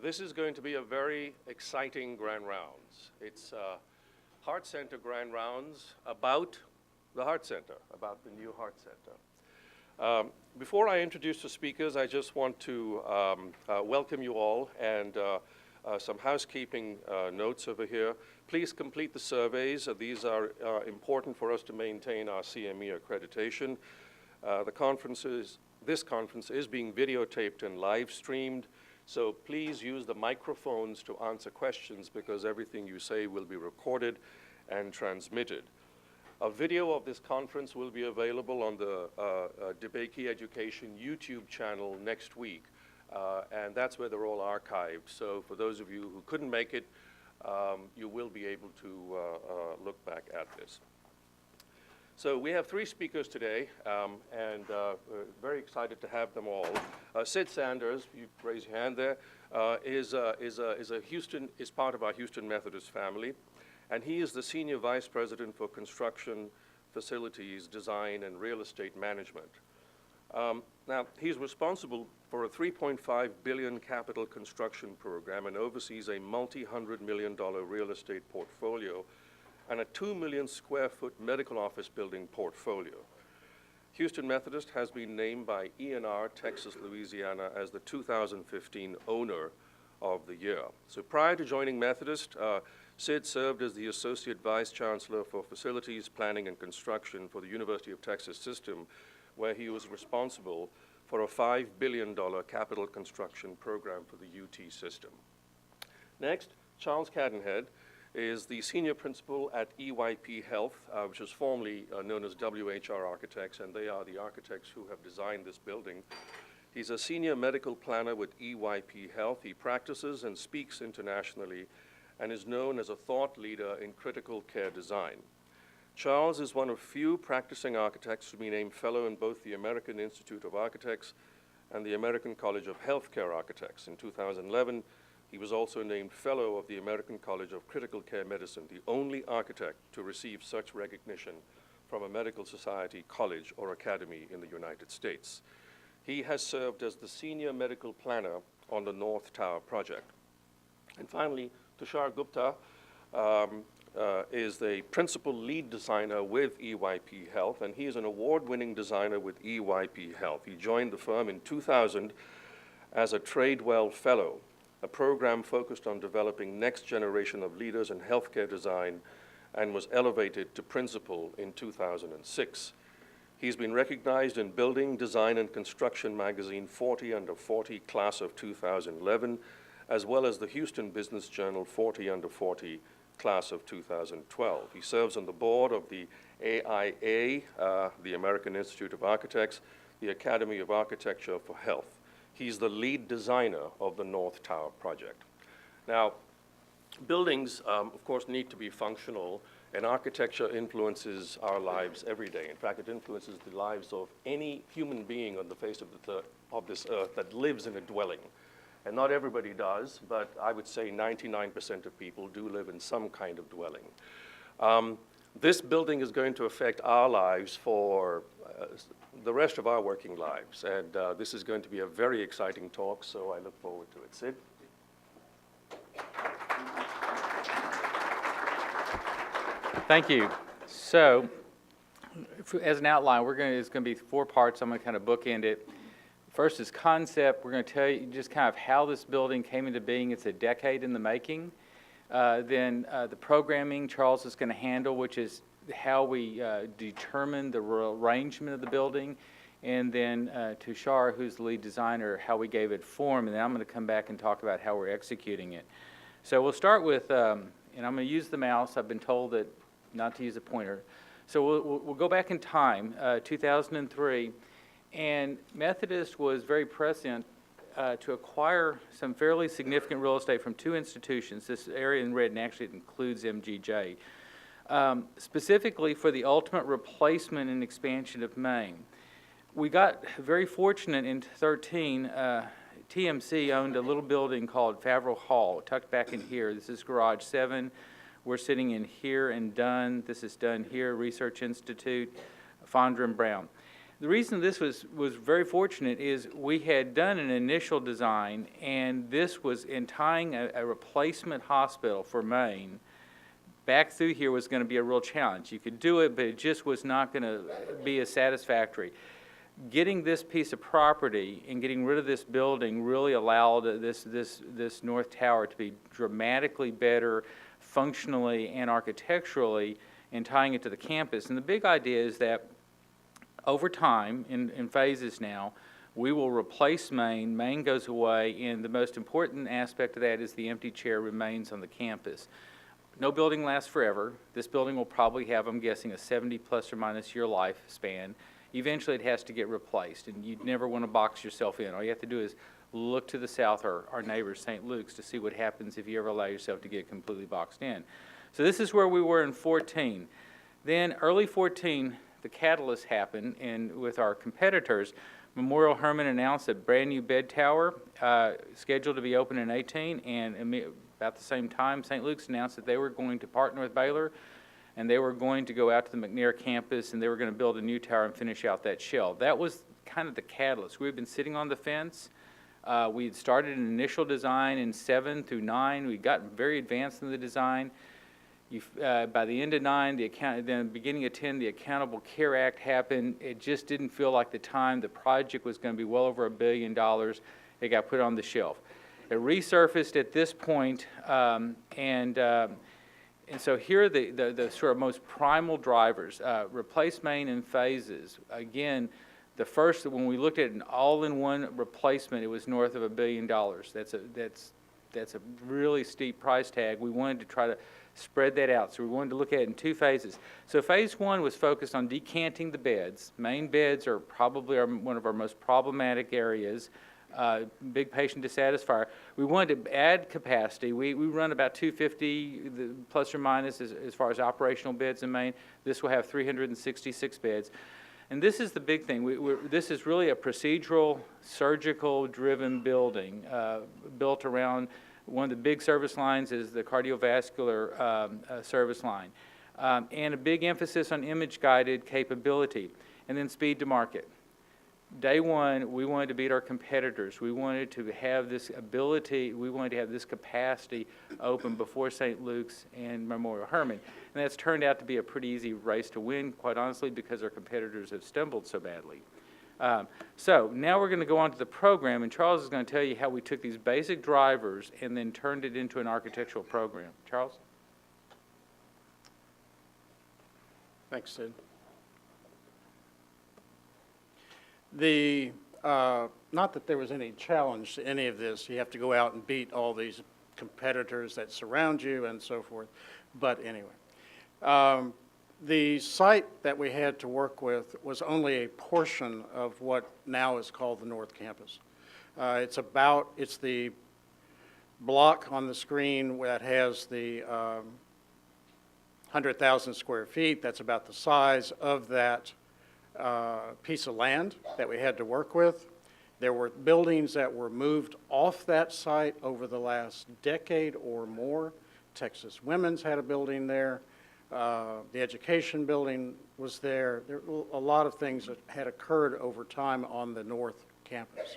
This is going to be a very exciting Grand Rounds. It's Heart Center Grand Rounds about the Heart Center, about the new Heart Center. Before I introduce the speakers, I just want to welcome you all and some housekeeping notes over here. Please complete the surveys. These are important for us to maintain our CME accreditation. This conference is being videotaped and live streamed, so please use the microphones to answer questions because everything you say will be recorded and transmitted. A video of this conference will be available on the DeBakey Education YouTube channel next week, and that's where they're all archived. So for those of you who couldn't make it, you will be able to look back at this. So we have three speakers today, and we're very excited to have them all. Sid Sanders, you raise your hand there, is part of our Houston Methodist family, and he is the Senior Vice President for Construction, Facilities, Design, and Real Estate Management. Now, he's responsible for a $3.5 billion capital construction program and oversees a multi-$100 million real estate portfolio and a 2 million square foot medical office building portfolio. Houston Methodist has been named by ENR Texas Louisiana as the 2015 Owner of the Year. So prior to joining Methodist, Sid served as the Associate Vice Chancellor for Facilities, Planning, and Construction for the University of Texas System, where he was responsible for a $5 billion capital construction program for the UT system. Next, Charles Cadenhead is the Senior Principal at EYP Health, which is formerly known as WHR Architects, and they are the architects who have designed this building. He's a Senior Medical Planner with EYP Health. He practices and speaks internationally and is known as a thought leader in critical care design. Charles is one of few practicing architects to be named fellow in both the American Institute of Architects and the American College of Healthcare Architects. In 2011, he was also named fellow of the American College of Critical Care Medicine, the only architect to receive such recognition from a medical society, college, or academy in the United States. He has served as the Senior Medical Planner on the North Tower project. And finally, Tushar Gupta is the Principal Lead Designer with EYP Health, and he is an award-winning designer with EYP Health. He joined the firm in 2000 as a Tradewell Fellow, a program focused on developing next generation of leaders in healthcare design, and was elevated to principal in 2006. He's been recognized in Building, Design, and Construction magazine 40 Under 40 class of 2011, as well as the Houston Business Journal 40 Under 40 class of 2012. He serves on the board of the AIA, the American Institute of Architects, the Academy of Architecture for Health. He's the lead designer of the North Tower project. Now, buildings, of course, need to be functional, and architecture influences our lives every day. In fact, it influences the lives of any human being on the face of this earth that lives in a dwelling. And not everybody does, but I would say 99% of people do live in some kind of dwelling. This building is going to affect our lives for the rest of our working lives, and this is going to be a very exciting talk, so I look forward to it. Sid? Thank you. So, as an outline, it's going to be 4 parts. I'm going to kind of bookend it. First is concept. We're going to tell you just kind of how this building came into being. It's a decade in the making. Then the programming Charles is going to handle, which is how we determine the arrangement of the building. And then Tushar, who's the lead designer, how we gave it form. And then I'm going to come back and talk about how we're executing it. So we'll start with, and I'm going to use the mouse. I've been told that not to use a pointer. So we'll go back in time, 2003. And Methodist was very prescient to acquire some fairly significant real estate from 2 institutions. This area in red, and actually it includes MGJ, specifically for the ultimate replacement and expansion of Maine. We got very fortunate in 2013. TMC owned a little building called Favreau Hall, tucked back in here. This is Garage 7. We're sitting in here and Dunn. This is Dunn here, Research Institute, Fondra and Brown. The reason this was very fortunate is we had done an initial design, and this was in tying a replacement hospital for Maine back through here was going to be a real challenge. You could do it, but it just was not going to be as satisfactory. Getting this piece of property and getting rid of this building really allowed this north tower to be dramatically better functionally and architecturally in tying it to the campus. And the big idea is that over time, in phases now, we will replace Main. Main goes away, and the most important aspect of that is the empty chair remains on the campus. No building lasts forever. This building will probably have, I'm guessing, a 70 plus or minus year lifespan. Eventually it has to get replaced, and you'd never want to box yourself in. All you have to do is look to the south, or our neighbor, St. Luke's, to see what happens if you ever allow yourself to get completely boxed in. So this is where we were in 14. Then early 14, the catalyst happened, and with our competitors, Memorial Hermann announced a brand new bed tower scheduled to be open in 18, and about the same time, St. Luke's announced that they were going to partner with Baylor, and they were going to go out to the McNair campus, and they were going to build a new tower and finish out that shell. That was kind of the catalyst. We had been sitting on the fence. We had started an initial design in 7 through 9. We'd gotten very advanced in the design. By the end of 9, then the beginning of 10, the Accountable Care Act happened. It just didn't feel like the time. The project was going to be well over $1 billion. It got put on the shelf. It resurfaced at this point, and so here are the sort of most primal drivers. Replace Main in phases. Again, the first, when we looked at an all-in-one replacement, it was north of $1 billion. That's a really steep price tag. We wanted to try to spread that out, so we wanted to look at it in 2 phases. So phase 1 was focused on decanting the beds. Main beds are probably one of our most problematic areas. Big patient dissatisfier. We wanted to add capacity. We run about 250 plus or minus as far as operational beds in Maine. This will have 366 beds. And this is the big thing. This is really a procedural, surgical-driven building built around one of the big service lines is the cardiovascular service line, and a big emphasis on image-guided capability, and then speed to market. Day one, we wanted to beat our competitors. We wanted to have this ability, we wanted to have this capacity open before St. Luke's and Memorial Hermann. And that's turned out to be a pretty easy race to win, quite honestly, because our competitors have stumbled so badly. So now we're going to go on to the program, and Charles is going to tell you how we took these basic drivers and then turned it into an architectural program. Charles? Thanks, Sid. Not that there was any challenge to any of this. You have to go out and beat all these competitors that surround you and so forth. But anyway, the site that we had to work with was only a portion of what now is called the North Campus. It's the block on the screen that has the 100,000 square feet. That's about the size of that piece of land that we had to work with. There were buildings that were moved off that site over the last decade or more. Texas Women's had a building there. The education building was there. There were a lot of things that had occurred over time on the North Campus.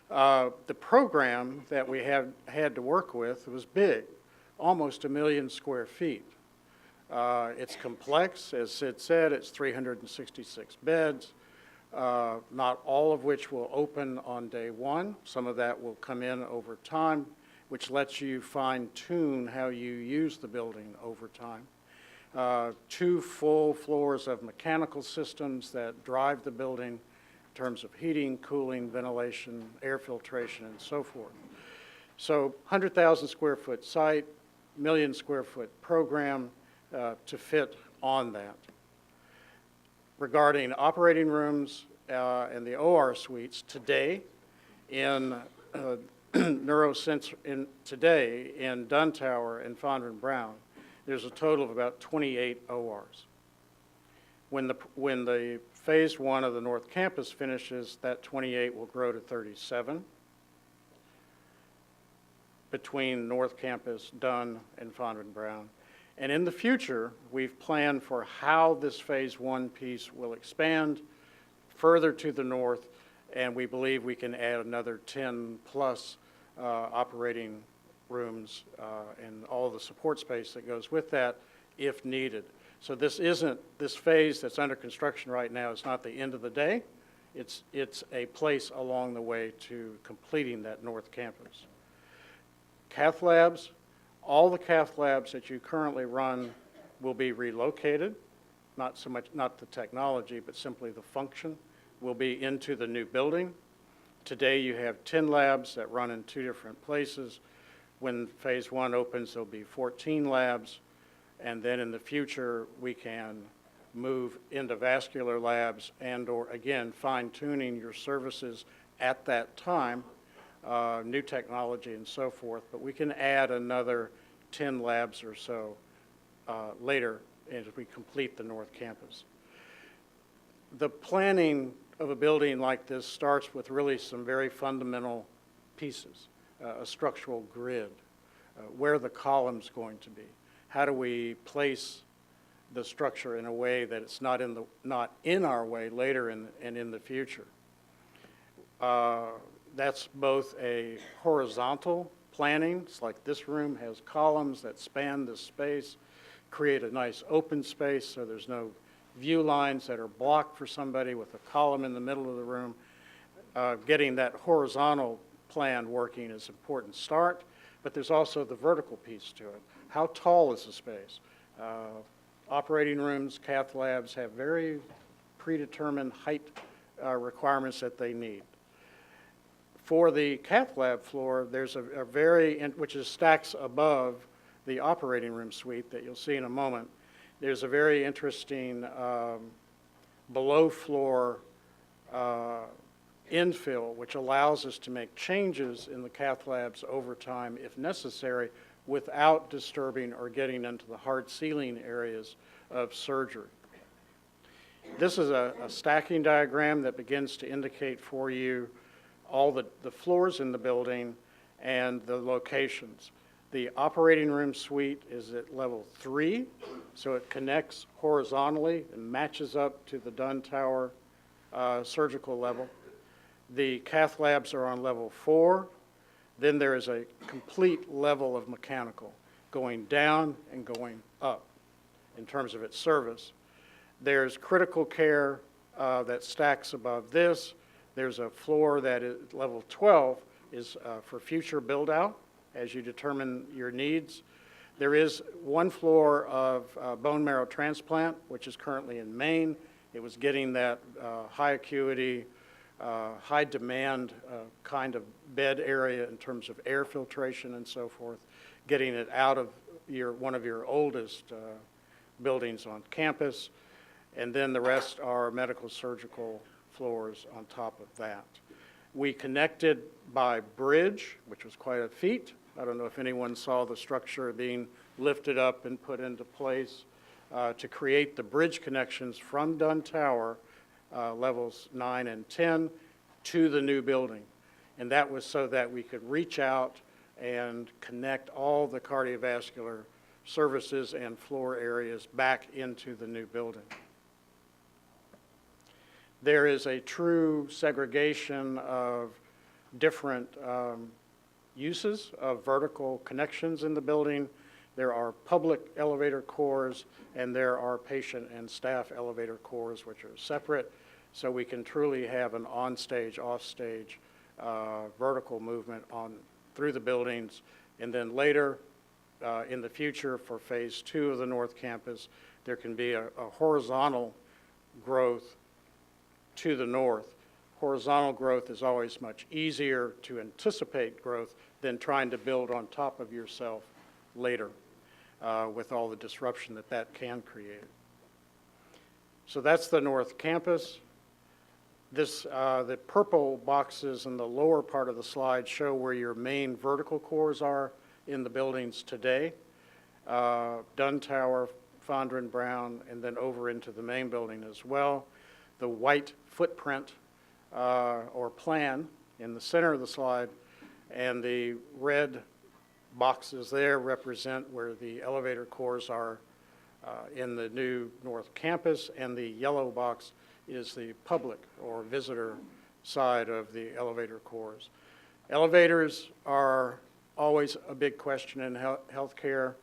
The program that we had to work with was big, almost 1 million square feet. It's complex, as Sid said. It's 366 beds, not all of which will open on day one. Some of that will come in over time, which lets you fine-tune how you use the building over time. 2 full floors of mechanical systems that drive the building in terms of heating, cooling, ventilation, air filtration, and so forth. So 100,000 square foot site, 1 million square foot program, to fit on that. Regarding operating rooms and the OR suites, today in today in Dunn Tower and Fondren Brown, there's a total of about 28 ORs. When the phase 1 of the North Campus finishes, that 28 will grow to 37 between North Campus, Dunn, and Fondren Brown. And in the future, we've planned for how this phase 1 piece will expand further to the north, and we believe we can add another 10-plus operating rooms and all the support space that goes with that if needed. So this phase that's under construction right now is not the end of the day. It's a place along the way to completing that north campus. Cath labs, all the cath labs that you currently run will be relocated. Not the technology, but simply the function will be into the new building. Today you have 10 labs that run in 2 different places. When phase 1 opens, there'll be 14 labs. And then in the future, we can move into vascular labs and or, again, fine-tuning your services at that time, new technology and so forth. But we can add another 10 labs or so later as we complete the North Campus. The planning of a building like this starts with really some very fundamental pieces, a structural grid, where are the columns going to be? How do we place the structure in a way that it's not in our way later and in the future? That's both a horizontal planning. It's like this room has columns that span this space, create a nice open space so there's no view lines that are blocked for somebody with a column in the middle of the room. Getting that horizontal plan working is an important start, but there's also the vertical piece to it. How tall is the space? Operating rooms, cath labs have very predetermined height requirements that they need. For the cath lab floor, there's a which is stacks above the operating room suite that you'll see in a moment. There's a very interesting below floor infill, which allows us to make changes in the cath labs over time if necessary without disturbing or getting into the hard ceiling areas of surgery. This is a stacking diagram that begins to indicate for you all the floors in the building and the locations. The operating room suite is at level 3, so it connects horizontally and matches up to the Dunn Tower surgical level. The cath labs are on level 4. Then there is a complete level of mechanical going down and going up in terms of its service. There's critical care that stacks above this. There's a floor that is level 12 is for future build out as you determine your needs. There is one floor of bone marrow transplant, which is currently in Maine. It was getting that high acuity, high demand kind of bed area in terms of air filtration and so forth, getting it out of one of your oldest buildings on campus, and then the rest are medical surgical floors on top of that. We connected by bridge, which was quite a feat. I don't know if anyone saw the structure being lifted up and put into place to create the bridge connections from Dunn Tower levels 9 and 10 to the new building. And that was so that we could reach out and connect all the cardiovascular services and floor areas back into the new building. There is a true segregation of different uses of vertical connections in the building. There are public elevator cores, and there are patient and staff elevator cores, which are separate, so we can truly have an on-stage, off-stage vertical movement through the buildings. And then later, in the future, for phase 2 of the North Campus, there can be a horizontal growth to the north. Horizontal growth is always much easier to anticipate growth than trying to build on top of yourself later with all the disruption that can create. So that's the North Campus. The purple boxes in the lower part of the slide show where your main vertical cores are in the buildings today. Dunn Tower, Fondren Brown, and then over into the main building as well. The white footprint or plan in the center of the slide, and the red boxes there represent where the elevator cores are in the new North Campus, and the yellow box is the public or visitor side of the elevator cores. Elevators are always a big question in healthcare,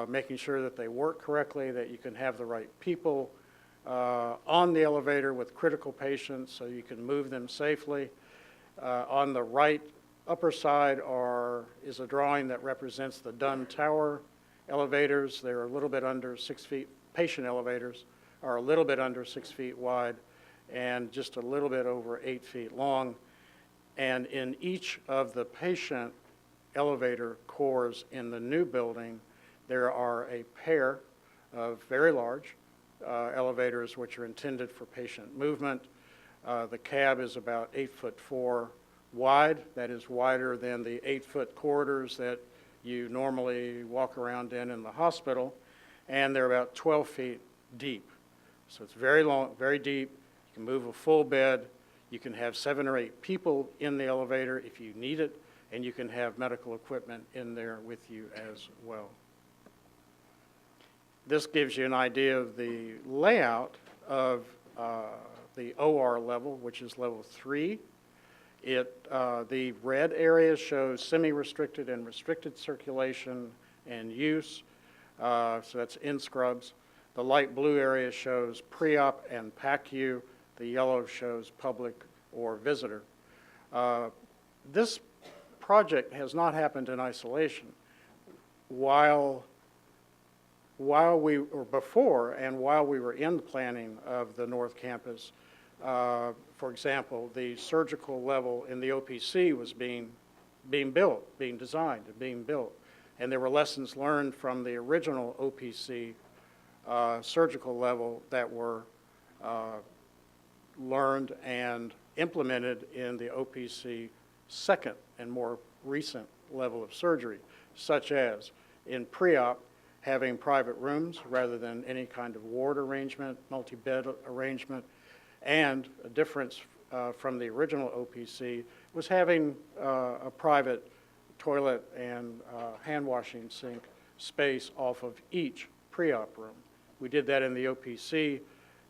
making sure that they work correctly, that you can have the right people on the elevator with critical patients so you can move them safely. On the right upper side is a drawing that represents the Dunn Tower elevators. They're a little bit under 6 feet. Patient elevators are a little bit under 6 feet wide and just a little bit over 8 feet long. And in each of the patient elevator cores in the new building, there are a pair of very large elevators which are intended for patient movement. The cab is about 8'4" wide. That is wider than the 8-foot corridors that you normally walk around in the hospital. And they're about 12 feet deep. So it's very long, very deep. You can move a full bed. You can have 7 or 8 people in the elevator if you need it, and you can have medical equipment in there with you as well. This gives you an idea of the layout of the OR level, which is level 3. The red area shows semi-restricted and restricted circulation and use, so that's in scrubs. The light blue area shows pre-op and PACU. The yellow shows public or visitor. This project has not happened in isolation. While we were in the planning of the North Campus, for example, the surgical level in the OPC was being designed and being built. And there were lessons learned from the original OPC surgical level that were learned and implemented in the OPC second and more recent level of surgery, such as in pre-op, having private rooms rather than any kind of ward arrangement, multi-bed arrangement, and a difference from the original OPC was having a private toilet and hand washing sink space off of each pre-op room. We did that in the OPC,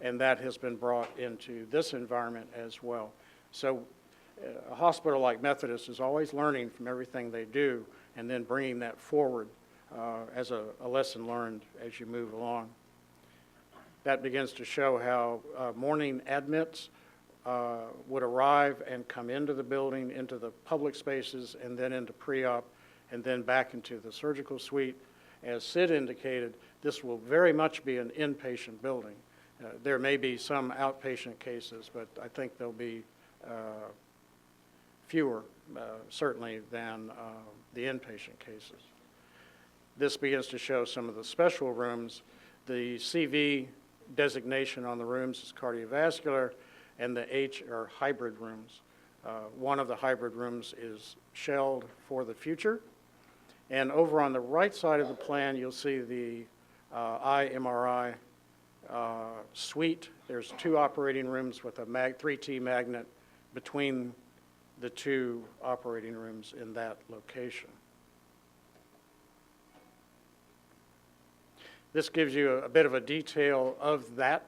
and that has been brought into this environment as well. So a hospital like Methodist is always learning from everything they do and then bringing that forward as a lesson learned as you move along. That begins to show how morning admits would arrive and come into the building, into the public spaces, and then into pre-op, and then back into the surgical suite. As Sid indicated, this will very much be an inpatient building. There may be some outpatient cases, but I think there'll be fewer, certainly, than the inpatient cases. This begins to show some of the special rooms. The CV designation on the rooms is cardiovascular, and the H are hybrid rooms. One of the hybrid rooms is shelled for the future. And over on the right side of the plan, you'll see the iMRI suite. There's 2 operating rooms with a 3T magnet between the 2 operating rooms in that location. This gives you a bit of a detail of that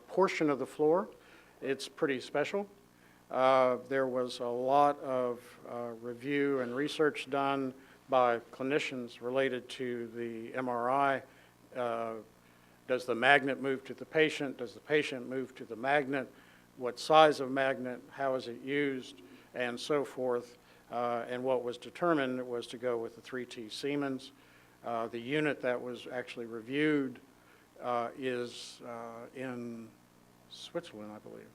portion of the floor. It's pretty special. There was a lot of review and research done by clinicians related to the MRI. Does the magnet move to the patient? Does the patient move to the magnet? What size of magnet? How is it used? And so forth. And what was determined was to go with the 3T Siemens. The unit that was actually reviewed is in Switzerland, I believe.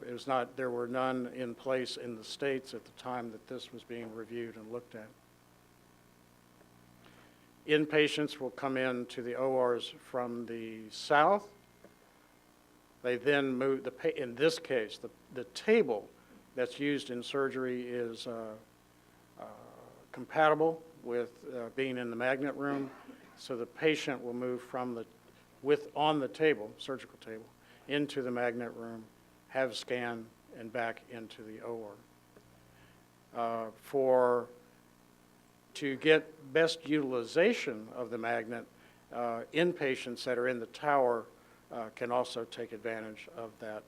It was not, there were none in place in the States at the time that this was being reviewed and looked at. Inpatients will come into the ORs from the south. They then move, in this case, the table that's used in surgery is compatible with being in the magnet room. So the patient will move from on the table, surgical table, into the magnet room, have a scan, and back into the OR. To get best utilization of the magnet, inpatients that are in the tower can also take advantage of that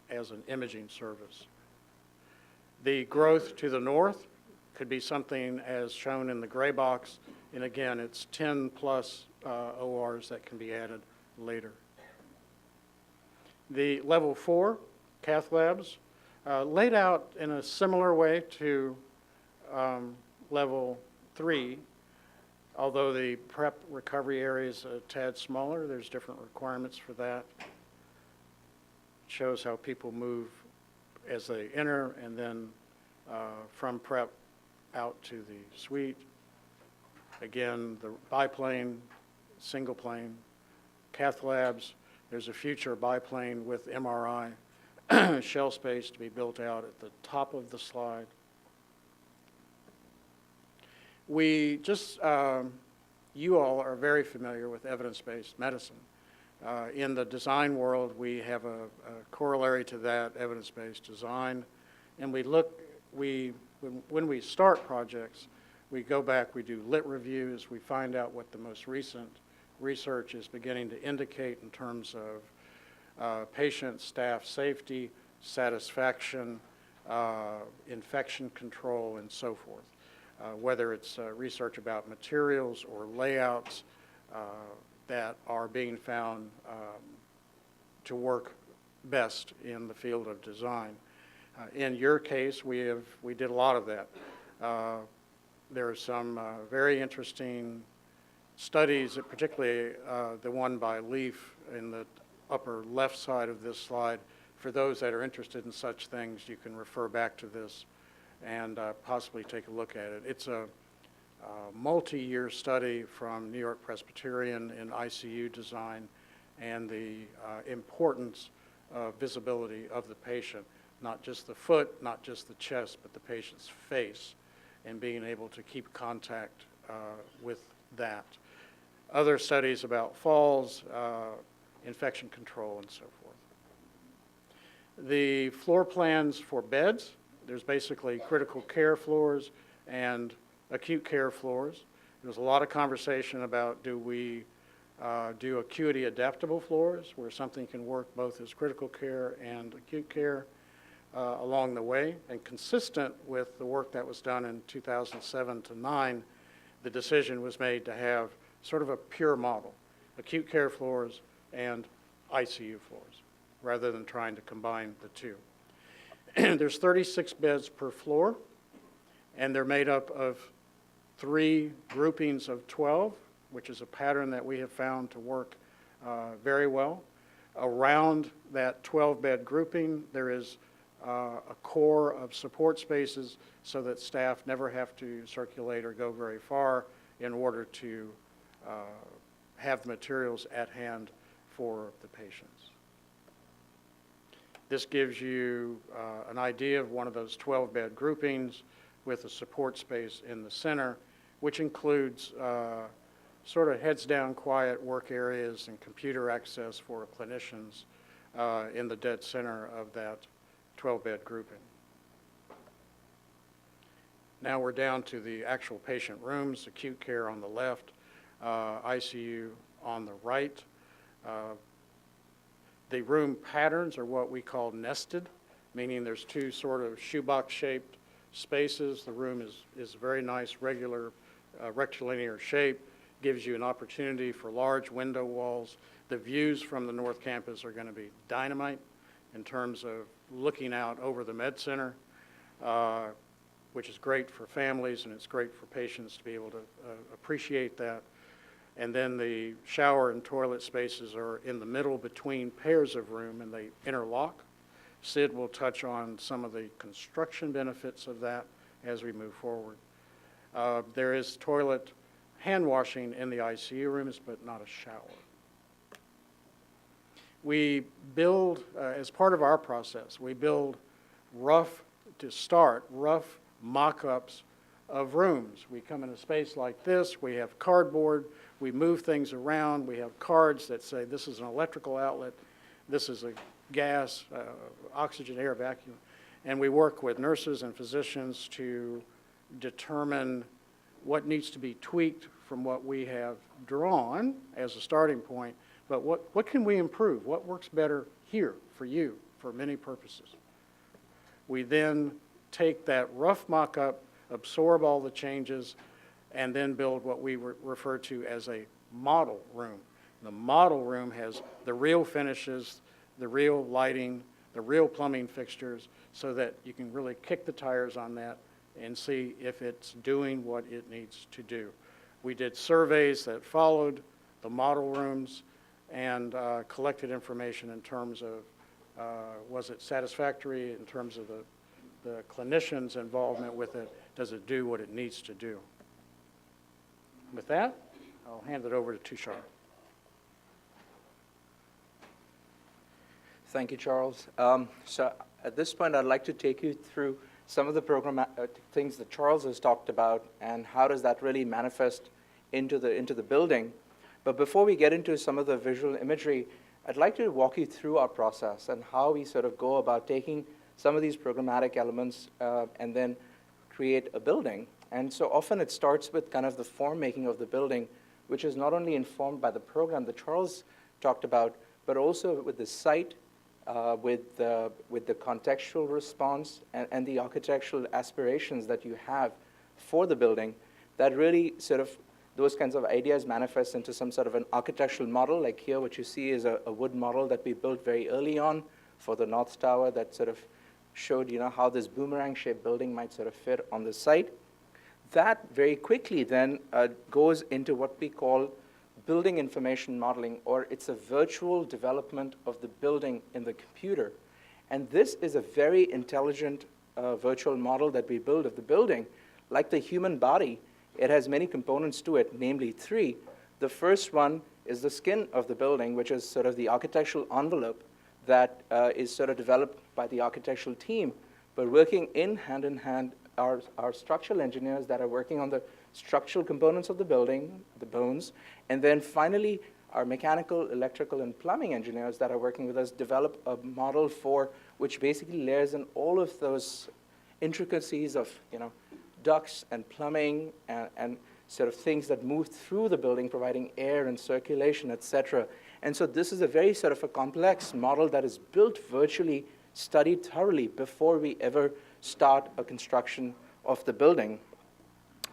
as an imaging service. The growth to the north could be something as shown in the gray box, and again, it's 10 plus ORs that can be added later. The level 4 cath labs laid out in a similar way to level 3, although the prep recovery area is a tad smaller. There's different requirements for that. It shows how people move as they enter and then from prep out to the suite. Again, the biplane, single plane, cath labs. There's a future biplane with MRI shell space to be built out at the top of the slide. We just, you all are very familiar with evidence-based medicine. In the design world, we have a corollary to that, evidence-based design. And when we start projects, we go back, we do lit reviews, we find out what the most recent research is beginning to indicate in terms of patient, staff safety, satisfaction, infection control, and so forth. Whether it's research about materials or layouts that are being found to work best in the field of design. In your case, we did a lot of that. There are some very interesting studies, particularly the one by Leaf in the upper left side of this slide. For those that are interested in such things, you can refer back to this and possibly take a look at it. It's a multi-year study from New York Presbyterian in ICU design and the importance of visibility of the patient, not just the foot, not just the chest, but the patient's face, and being able to keep contact with that. Other studies about falls, infection control, and so forth. The floor plans for beds, there's basically critical care floors and acute care floors. There's a lot of conversation about do we do acuity adaptable floors where something can work both as critical care and acute care along the way. And consistent with the work that was done in 2007 to 9, the decision was made to have sort of a pure model, acute care floors and ICU floors, rather than trying to combine the two. There's 36 beds per floor, and they're made up of 3 groupings of 12, which is a pattern that we have found to work very well. Around that 12-bed grouping, there is a core of support spaces so that staff never have to circulate or go very far in order to have the materials at hand for the patients. This gives you an idea of one of those 12-bed groupings with a support space in the center, which includes sort of heads-down quiet work areas and computer access for clinicians in the dead center of that 12-bed grouping. Now we're down to the actual patient rooms, acute care on the left, ICU on the right. The room patterns are what we call nested, meaning there's 2 sort of shoebox-shaped spaces. The room is a very nice, regular, rectilinear shape, gives you an opportunity for large window walls. The views from the North Campus are going to be dynamite in terms of looking out over the med center, which is great for families and it's great for patients to be able to appreciate that. And then the shower and toilet spaces are in the middle between pairs of room and they interlock. Sid will touch on some of the construction benefits of that as we move forward. There is toilet hand washing in the ICU rooms, but not a shower. We build, as part of our process, we build rough mock-ups of rooms. We come in a space like this, we have cardboard, we move things around, we have cards that say this is an electrical outlet, this is a gas, oxygen, air vacuum, and we work with nurses and physicians to determine what needs to be tweaked from what we have drawn as a starting point but what can we improve? What works better here for you for many purposes? We then take that rough mock-up, absorb all the changes, and then build what we refer to as a model room. The model room has the real finishes, the real lighting, the real plumbing fixtures, so that you can really kick the tires on that and see if it's doing what it needs to do. We did surveys that followed the model rooms and collected information in terms of was it satisfactory in terms of the clinician's involvement with it, does it do what it needs to do? With that, I'll hand it over to Tushar. Thank you, Charles. So at this point, I'd like to take you through some of the things that Charles has talked about and how does that really manifest into the building. But before we get into some of the visual imagery, I'd like to walk you through our process and how we sort of go about taking some of these programmatic elements and then create a building. And so often it starts with kind of the form making of the building, which is not only informed by the program that Charles talked about, but also with the site, with the contextual response and the architectural aspirations that you have for the building, that really sort of those kinds of ideas manifest into some sort of an architectural model. Like here, what you see is a wood model that we built very early on for the North Tower that sort of showed, how this boomerang-shaped building might sort of fit on the site. That very quickly then goes into what we call building information modeling, or it's a virtual development of the building in the computer. And this is a very intelligent virtual model that we build of the building. Like the human body, it has many components to it, namely 3. The first one is the skin of the building, which is sort of the architectural envelope that is sort of developed by the architectural team. But working in hand are structural engineers that are working on the structural components of the building, the bones, and then finally our mechanical, electrical, and plumbing engineers that are working with us develop a model for which basically layers in all of those intricacies of ducts and plumbing and sort of things that move through the building, providing air and circulation, etc. And so this is a very sort of a complex model that is built virtually, studied thoroughly before we ever start a construction of the building.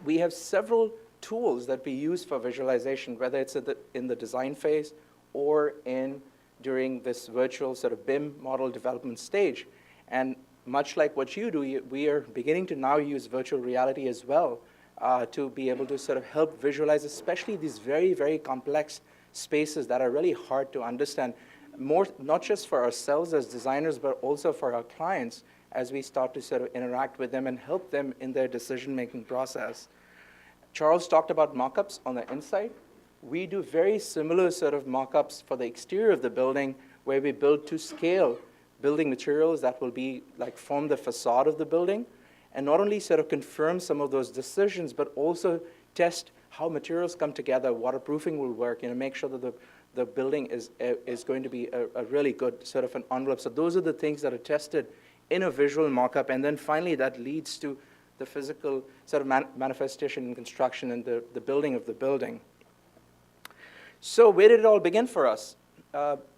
We have several tools that we use for visualization, whether it's in the design phase or during this virtual sort of BIM model development stage. And much like what you do, we are beginning to now use virtual reality as well to be able to sort of help visualize, especially these very, very complex spaces that are really hard to understand, not just for ourselves as designers, but also for our clients as we start to sort of interact with them and help them in their decision-making process. Charles talked about mock-ups on the inside. We do very similar sort of mock-ups for the exterior of the building, where we build to scale building materials that will be form the facade of the building, and not only sort of confirm some of those decisions, but also test how materials come together, waterproofing will work, make sure that the building is going to be a really good sort of an envelope. So those are the things that are tested in a visual mock-up, and then finally that leads to the physical sort of manifestation in construction and the building of the building. So where did it all begin for us?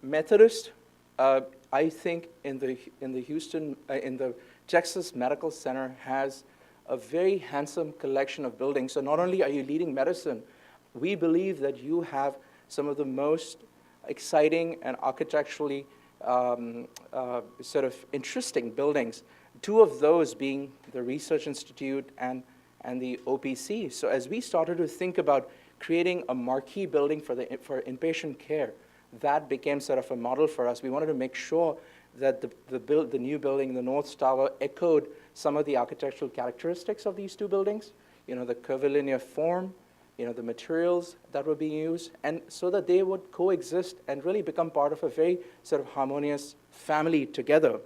Methodist, I think in the Texas Medical Center has a very handsome collection of buildings. So not only are you leading medicine, we believe that you have some of the most exciting and architecturally sort of interesting buildings. 2 of those being the Research Institute and the OPC. So as we started to think about creating a marquee building for inpatient care, that became sort of a model for us. We wanted to make sure that the new building, the North Tower, echoed some of the architectural characteristics of these 2 buildings, the curvilinear form, the materials that were being used, and so that they would coexist and really become part of a very sort of harmonious family together.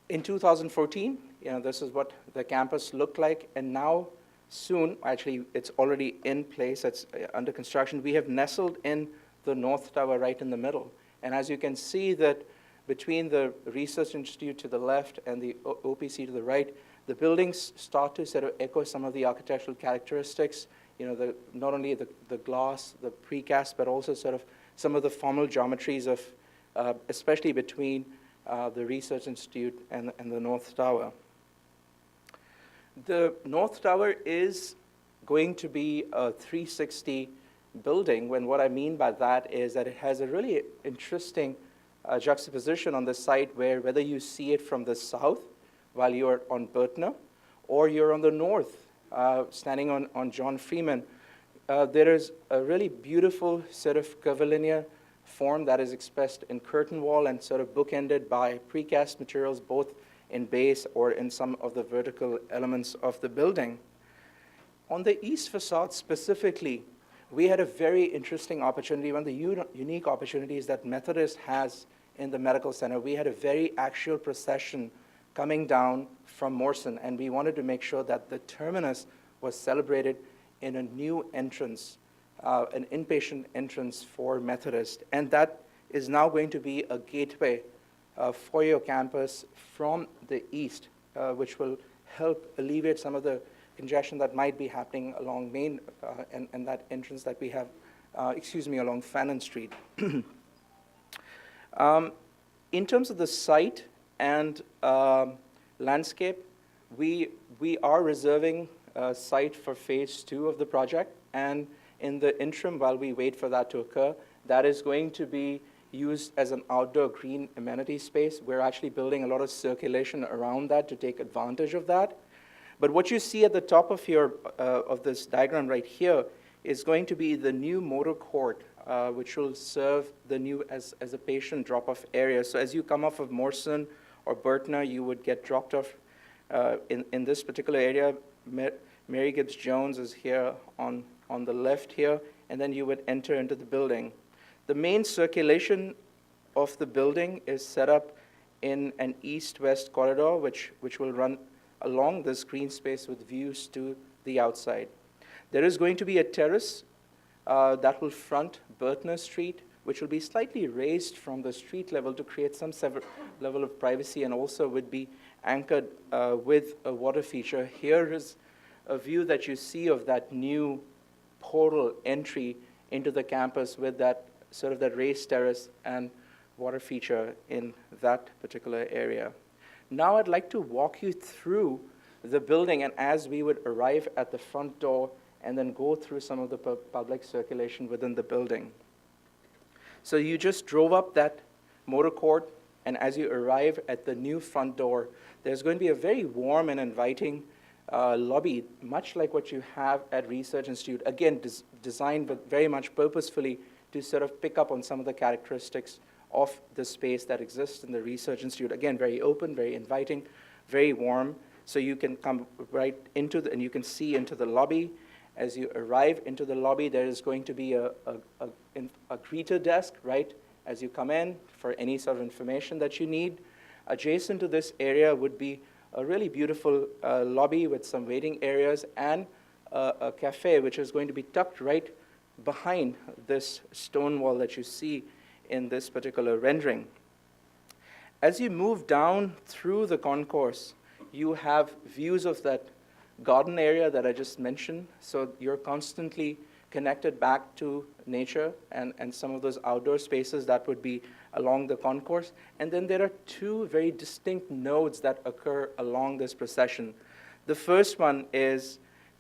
In 2014, this is what the campus looked like, and now soon, actually it's already in place, it's under construction, we have nestled in the North Tower right in the middle. And as you can see that between the Research Institute to the left and the OPC to the right, the buildings start to sort of echo some of the architectural characteristics not only the glass, the precast, but also sort of some of the formal geometries of, especially between the Research Institute and the North Tower. The North Tower is going to be a 360 building, when what I mean by that is that it has a really interesting juxtaposition on the site where whether you see it from the south while you're on Bertner, or you're on the north, standing on John Freeman, there is a really beautiful sort of curvilinear form that is expressed in curtain wall and sort of bookended by precast materials, both in base or in some of the vertical elements of the building. On the east facade specifically, we had a very interesting opportunity, one of the unique opportunities that Methodist has in the medical center. We had a very actual procession coming down from Morrison, and we wanted to make sure that the terminus was celebrated in a new entrance, an inpatient entrance for Methodist. And that is now going to be a gateway for your campus from the east, which will help alleviate some of the congestion that might be happening along Main and that entrance that we have, along Fannin Street. In terms of the site and landscape, we are reserving a site for phase 2 of the project, and in the interim, while we wait for that to occur, that is going to be used as an outdoor green amenity space. We're actually building a lot of circulation around that to take advantage of that. But what you see at the top of of this diagram right here is going to be the new motor court, which will serve the new as a patient drop-off area. So as you come off of Morrison or Bertner, you would get dropped off in this particular area. Mary Gibbs Jones is here on the left here, and then you would enter into the building. The main circulation of the building is set up in an east-west corridor, which will run along this green space with views to the outside. There is going to be a terrace that will front Bertner Street, which will be slightly raised from the street level to create some level of privacy, and also would be anchored with a water feature. Here is a view that you see of that new portal entry into the campus with that sort of that raised terrace and water feature in that particular area. Now I'd like to walk you through the building, and as we would arrive at the front door and then go through some of the public circulation within the building. So you just drove up that motor court, and as you arrive at the new front door, there's going to be a very warm and inviting lobby, much like what you have at Research Institute. Again, designed but very much purposefully to sort of pick up on some of the characteristics of the space that exists in the Research Institute. Again, very open, very inviting, very warm. So you can come right into and you can see into the lobby. As you arrive into the lobby, there is going to be a greeter desk, right, as you come in for any sort of information that you need. Adjacent to this area would be a really beautiful lobby with some waiting areas and a cafe, which is going to be tucked right behind this stone wall that you see in this particular rendering. As you move down through the concourse, you have views of that garden area that I just mentioned. So you're constantly connected back to nature and some of those outdoor spaces that would be along the concourse. And then there are two very distinct nodes that occur along this procession. The first one is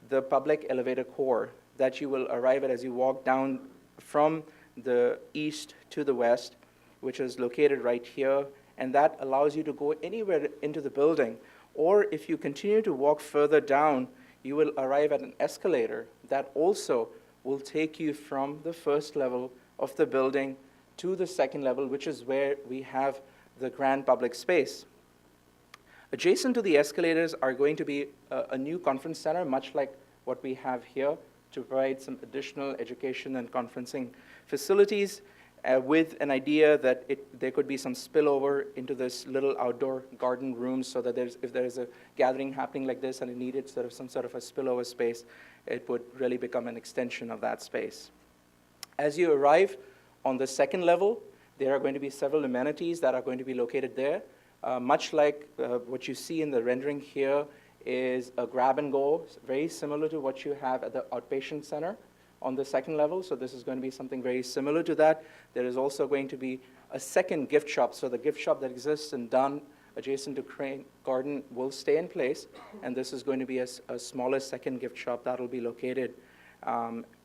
the public elevator core that you will arrive at as you walk down from the east to the west, which is located right here, and that allows you to go anywhere into the building. Or if you continue to walk further down, you will arrive at an escalator that also will take you from the first level of the building to the second level, which is where we have the grand public space. Adjacent to the escalators are going to be a new conference center, much like what we have here, to provide some additional education and conferencing facilities with an idea that there could be some spillover into this little outdoor garden room, so that if there is a gathering happening like this and it needed some sort of a spillover space, it would really become an extension of that space. As you arrive on the second level, there are going to be several amenities that are going to be located there. Much like what you see in the rendering here is a grab and go, very similar to what you have at the outpatient center on the second level. So this is going to be something very similar to that. There is also going to be a second gift shop. So the gift shop that exists in Dunn adjacent to Crane Garden will stay in place, and this is going to be a smaller second gift shop that will be located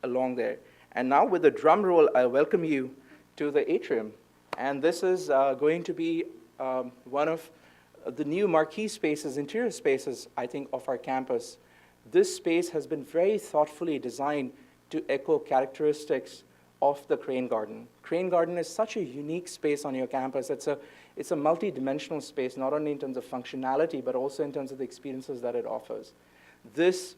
along there. And now with the drum roll, I welcome you to the atrium. And this is going to be one of the new marquee spaces, interior spaces, I think, of our campus. This space has been very thoughtfully designed to echo characteristics of the Crane Garden. Crane Garden is such a unique space on your campus. It's a multi-dimensional space, not only in terms of functionality, but also in terms of the experiences that it offers. This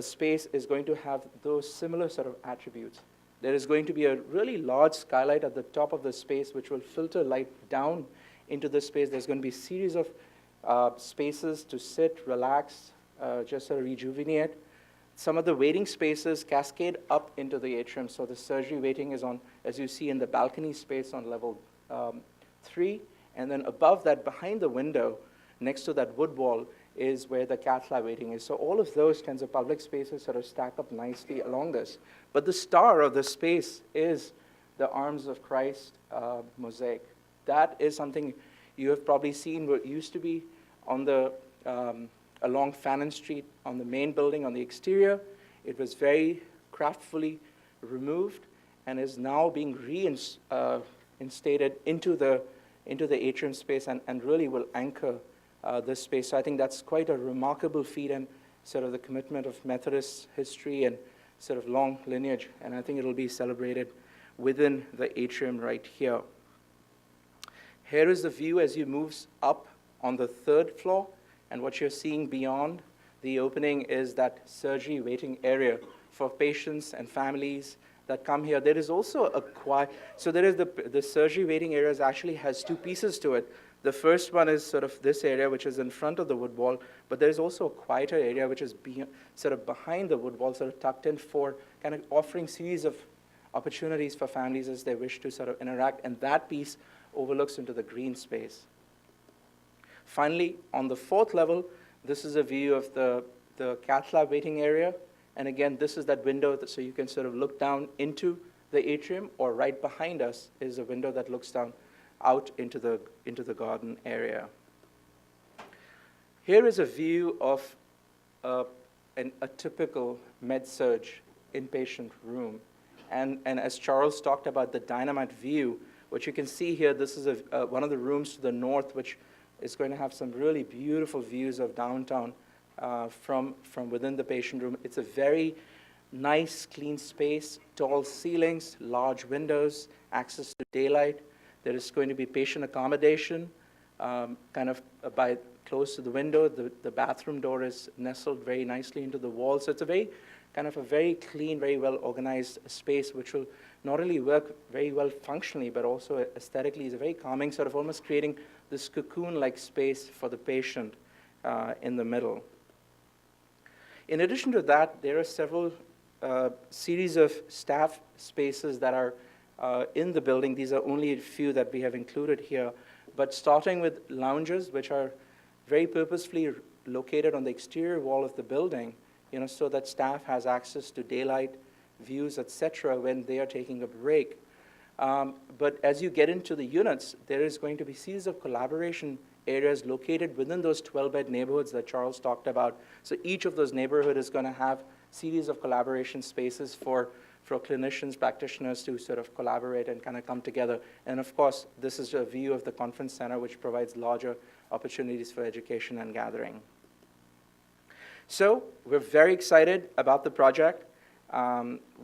space is going to have those similar sort of attributes. There is going to be a really large skylight at the top of the space, which will filter light down into the space. There's going to be a series of spaces to sit, relax, just sort of rejuvenate. Some of the waiting spaces cascade up into the atrium. So the surgery waiting is on, as you see in the balcony space, on level 3. And then above that, behind the window, next to that wood wall, is where the Cath lab waiting is. So all of those kinds of public spaces sort of stack up nicely along this. But the star of the space is the Arms of Christ mosaic. That is something you have probably seen what used to be on the along Fannin Street on the main building on the exterior. It was very craftfully removed and is now being reinstated into the atrium space and really will anchor this space. So I think that's quite a remarkable feat and sort of the commitment of Methodist history and sort of long lineage. And I think it'll be celebrated within the atrium right here. Here is the view as you move up on the 3rd floor. And what you're seeing beyond the opening is that surgery waiting area for patients and families that come here. There is also a quiet, so there is the surgery waiting areas actually has 2 pieces to it. The first one is sort of this area, which is in front of the wood wall, but there's also a quieter area, which is sort of behind the wood wall, sort of tucked in for kind of offering series of opportunities for families as they wish to sort of interact, and that piece overlooks into the green space. Finally, on the 4th level, this is a view of the Cath lab waiting area. And again, this is that window, so you can sort of look down into the atrium, or right behind us is a window that looks down out into the garden area. Here is a view of a typical med-surg inpatient room. And as Charles talked about the dynamite view, what you can see here, this is one of the rooms to the north, which is going to have some really beautiful views of downtown from within the patient room. It's a very nice, clean space, tall ceilings, large windows, access to daylight. There is going to be patient accommodation, kind of by close to the window. The bathroom door is nestled very nicely into the wall. So it's a very clean, very well organized space, which will not only work very well functionally, but also aesthetically is a very calming, sort of almost creating this cocoon-like space for the patient in the middle. In addition to that, there are several series of staff spaces that are in the building. These are only a few that we have included here, but starting with lounges, which are very purposefully located on the exterior wall of the building, so that staff has access to daylight, views, etc., when they are taking a break. But as you get into the units, there is going to be series of collaboration areas located within those 12-bed neighborhoods that Charles talked about. So each of those neighborhoods is going to have series of collaboration spaces for clinicians, practitioners to sort of collaborate and kind of come together. And of course, this is a view of the conference center, which provides larger opportunities for education and gathering. So we're very excited about the project.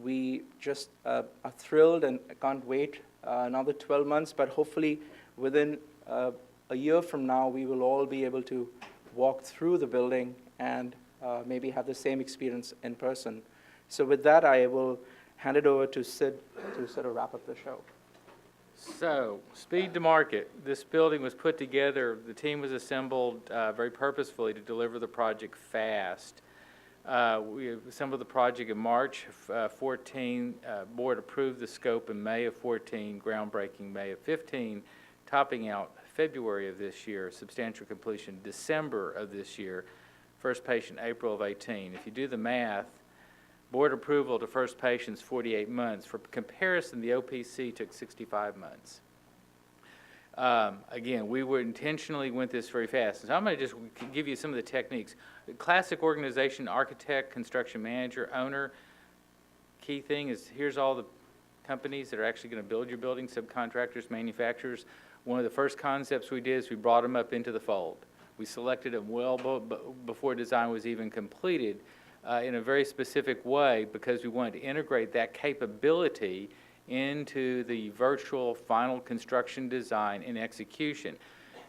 We just are thrilled and can't wait another 12 months, but hopefully within a year from now, we will all be able to walk through the building and maybe have the same experience in person. So with that, I will hand it over to Sid to sort of wrap up the show. So, speed to market. This building was put together, the team was assembled very purposefully to deliver the project fast. We assembled the project in March 14. Board approved the scope in May of 14, groundbreaking May of 15, topping out February of this year, substantial completion December of this year. first patient April of 18. If you do the math, board approval to first patient's 48 months. For comparison, the OPC took 65 months. Again, we intentionally went this very fast. So I'm going to just give you some of the techniques. Classic organization, architect, construction manager, owner. Key thing is here's all the companies that are actually going to build your building, subcontractors, manufacturers. One of the first concepts we did is we brought them up into the fold. We selected them well before design was even completed in a very specific way because we wanted to integrate that capability into the virtual final construction design and execution.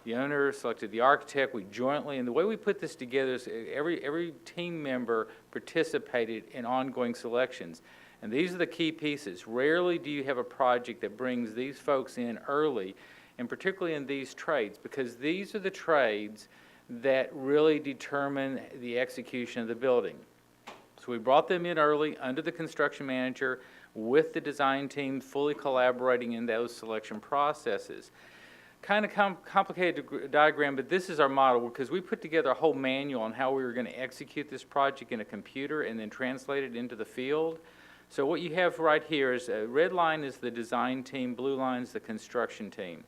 The owner selected the architect. We jointly, and the way we put this together is every team member participated in ongoing selections. And these are the key pieces. Rarely do you have a project that brings these folks in early, and particularly in these trades, because these are the trades that really determine the execution of the building. So we brought them in early under the construction manager with the design team fully collaborating in those selection processes. Kind of complicated diagram, but this is our model because we put together a whole manual on how we were going to execute this project in a computer and then translate it into the field. So what you have right here is red line is the design team, blue line is the construction team.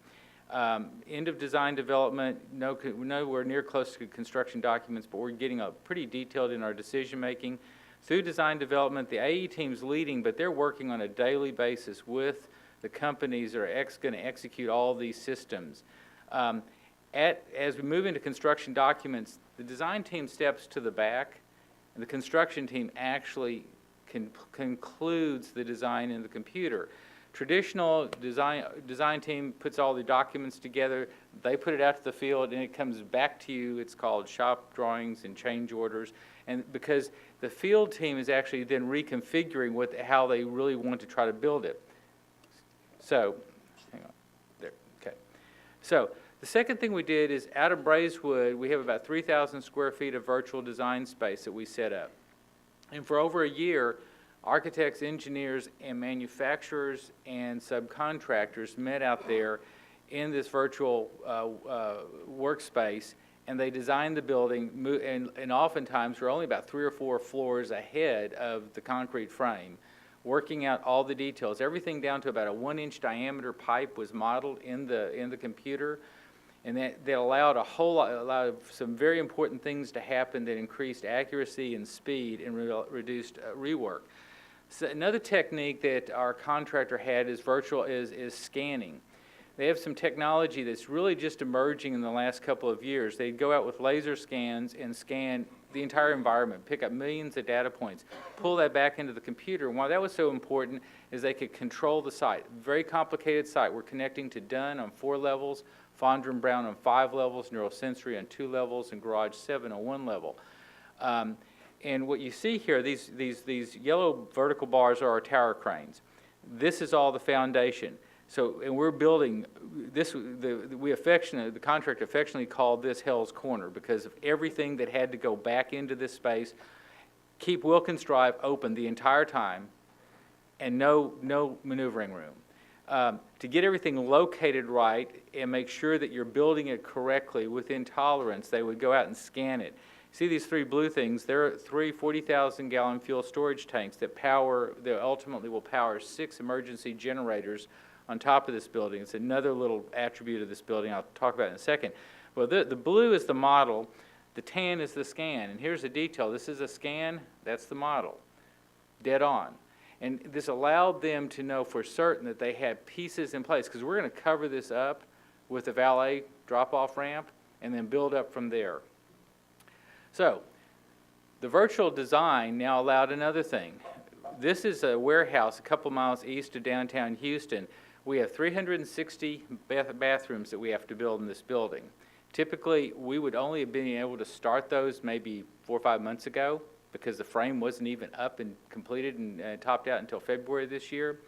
End of design development, nowhere near close to construction documents, but we're getting pretty detailed in our decision making. Through design development, the AE team's leading, but they're working on a daily basis with the companies that are going to execute all these systems. As we move into construction documents, the design team steps to the back, and the construction team actually concludes the design in the computer. Traditional design team puts all the documents together, they put it out to the field, and it comes back to you. It's called shop drawings and change orders. And because the field team is actually then reconfiguring how they really want to try to build it. So, hang on, there, okay. So, the second thing we did is out of Brazewood, we have about 3,000 square feet of virtual design space that we set up. And for over a year, architects, engineers, and manufacturers and subcontractors met out there in this virtual workspace, and they designed the building, and oftentimes we're only about 3 or 4 floors ahead of the concrete frame, working out all the details. Everything down to about a 1-inch diameter pipe was modeled in the computer, and that allowed allowed some very important things to happen that increased accuracy and speed and reduced rework. So another technique that our contractor had is scanning. They have some technology that's really just emerging in the last couple of years. They'd go out with laser scans and scan the entire environment, pick up millions of data points, pull that back into the computer. And why that was so important is they could control the site. Very complicated site. We're connecting to Dunn on 4 levels, Fondren and Brown on 5 levels, Neurosensory on 2 levels, and Garage 7 on 1 level. And what you see here, these yellow vertical bars are our tower cranes. This is all the foundation. So, and we're building this. The contractor affectionately called this Hell's Corner because of everything that had to go back into this space. Keep Wilkins Drive open the entire time, and no maneuvering room. To get everything located right and make sure that you're building it correctly within tolerance, they would go out and scan it. See these 3 blue things? There are 3 40,000-gallon fuel storage tanks that ultimately will power 6 emergency generators on top of this building. It's another little attribute of this building I'll talk about in a second. Well, the blue is the model, the tan is the scan, and here's the detail. This is a scan, that's the model, dead on. And this allowed them to know for certain that they had pieces in place, because we're going to cover this up with a valet drop-off ramp and then build up from there. So, the virtual design now allowed another thing. This is a warehouse a couple miles east of downtown Houston. We have 360 bathrooms that we have to build in this building. Typically, we would only have been able to start those maybe 4 or 5 months ago because the frame wasn't even up and completed and topped out until February this year.